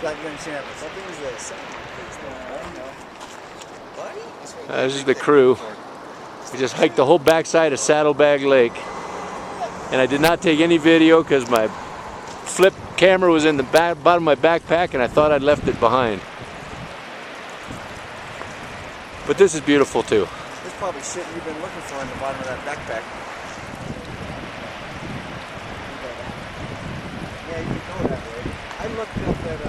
What is this? This is the crew. We just hiked the whole backside of Saddlebag Lake. And I did not take any video because my flip camera was in the bottom of my backpack and I thought I'd left it behind. But this is beautiful too. There's probably shit you've been looking for in the bottom of that backpack. Yeah, you can go that way. I looked up at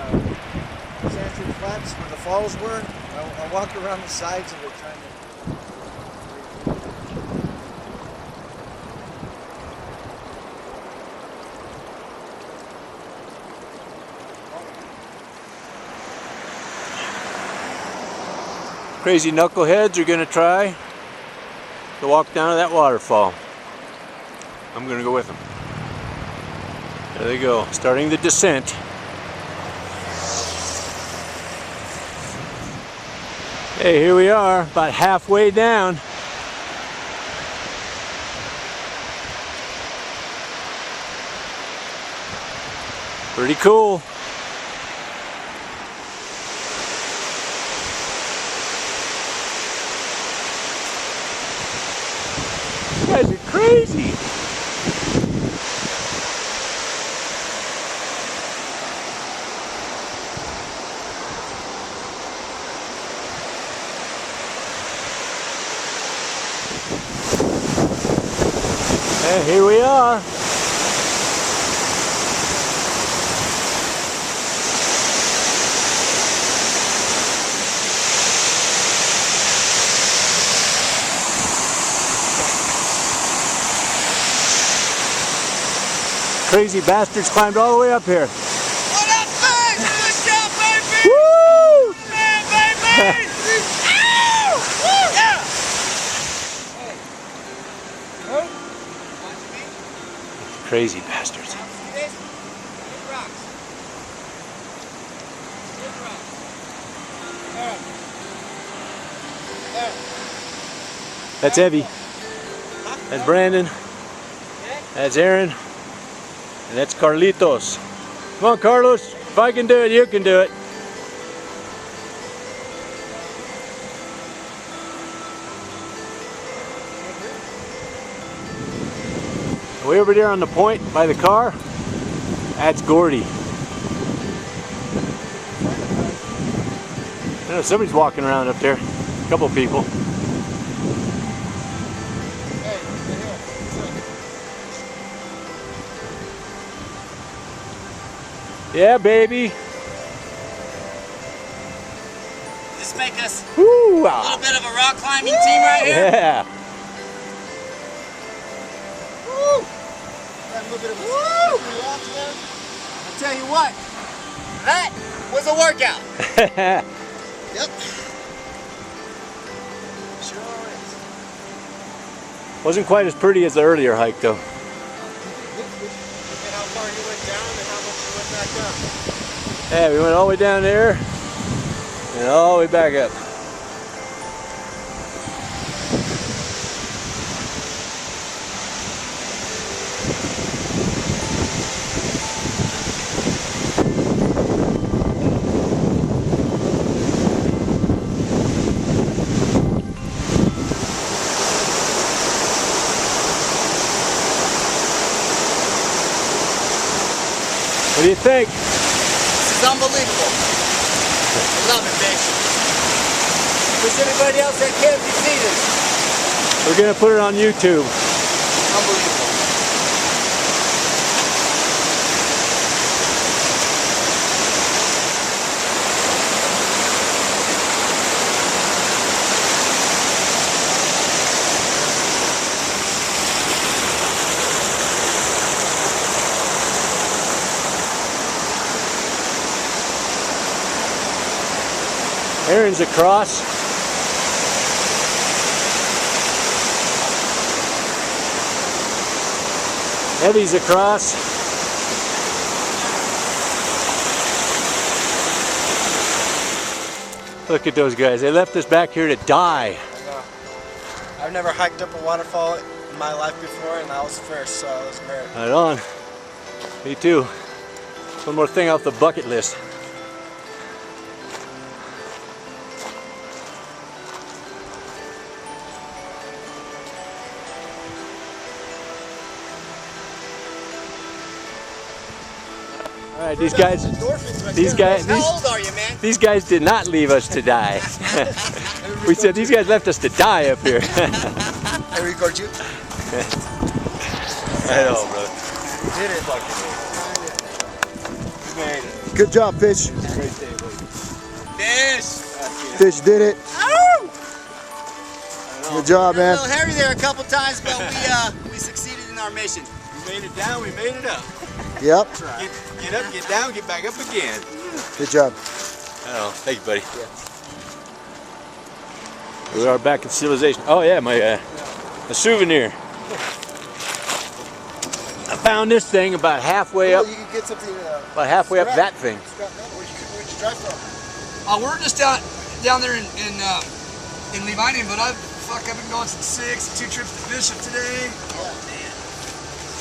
Sandtree Flats where the falls were. I walked around the sides of it trying to... Crazy knuckleheads are gonna try to walk down to that waterfall. I'm gonna go with them. There they go, starting the descent. Hey, here we are, about halfway down. Pretty cool. You guys are crazy. And here we are. Crazy bastards climbed all the way up here. What up, man? Good job, baby! Woo! Man, baby! Ow! Woo! Yeah! Hey. Huh? Crazy bastards. See this? Big rocks. Big rocks. There. That's Evie. That's Brandon. That's Aaron. And that's Carlitos. Come on, Carlos. If I can do it, you can do it. Way over there on the point by the car, that's Gordy. I know somebody's walking around up there. A couple people. Yeah, baby. This make us Woo! a little bit of a rock climbing team right here. Yeah. Woo! Got a little bit of a relax there. I'll tell you what, that was a workout. Yep. Sure is. Wasn't quite as pretty as the earlier hike, though. And how far you went down and how much you went back up. Yeah, we went all the way down there and all the way back up. What do you think? This is unbelievable. I love it, bitch. Wish everybody else that can see this. We're gonna put it on YouTube. Unbelievable. Aaron's across. Evie's across. Look at those guys. They left us back here to die. I know. I've never hiked up a waterfall in my life before, and that was the first, so it was great. Right on. Me too. One more thing off the bucket list. All right, these guys. How old are you, man? These guys did not leave us to die. We said these guys left us to die up here. I record you. I know, brother. Did it. You made it. Good job, Fish. Great day, buddy. Fish! Fish did it. Good job, A man. little heavy there a couple times, but we succeeded in our mission. We made it down, we made it up. Yep. Get up, get down, get back up again. Good job. Oh, thank you, buddy. We are back in civilization. Oh yeah, my a souvenir. I found this thing about halfway up. You can get something. About halfway up that thing. Where'd you drive from? We're just down there in Levine, but I've been going since 6. 2 trips to Bishop today. Oh man.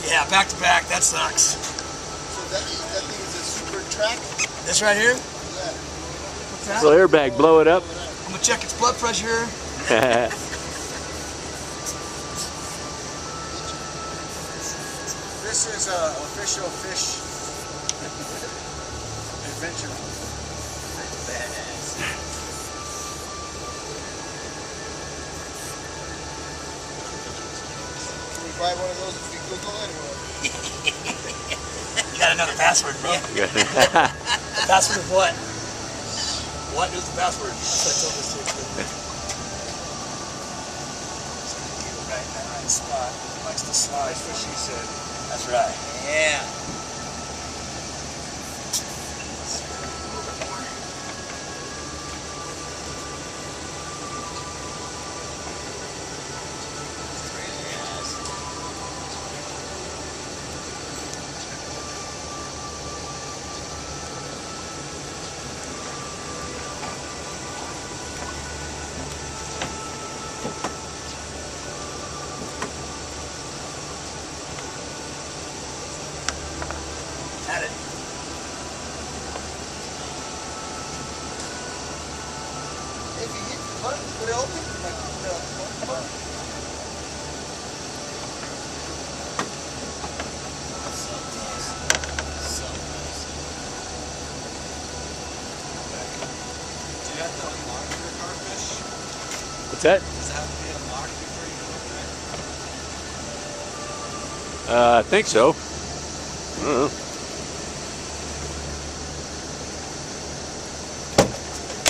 Yeah, back to back. That sucks. So that thing is a super track? This right here. Yeah. What's that? Little airbag, blow it up. I'm gonna check its blood pressure. This is official fish adventure. Badass. Can we buy one of those if we Google it? Or? You gotta know the password, bro. The password of what? What is the password? I told this to you. Right in that right spot. Likes to slide. That's what she said. That's right. Yeah. Had it. If you hit the button, would it open? Like the button? Do you have to unlock your carfish? What's that? Does it have to be unlocked before you go over it? I think so. I don't know.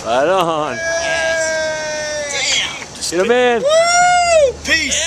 Right on. Damn. Get him in. Peace.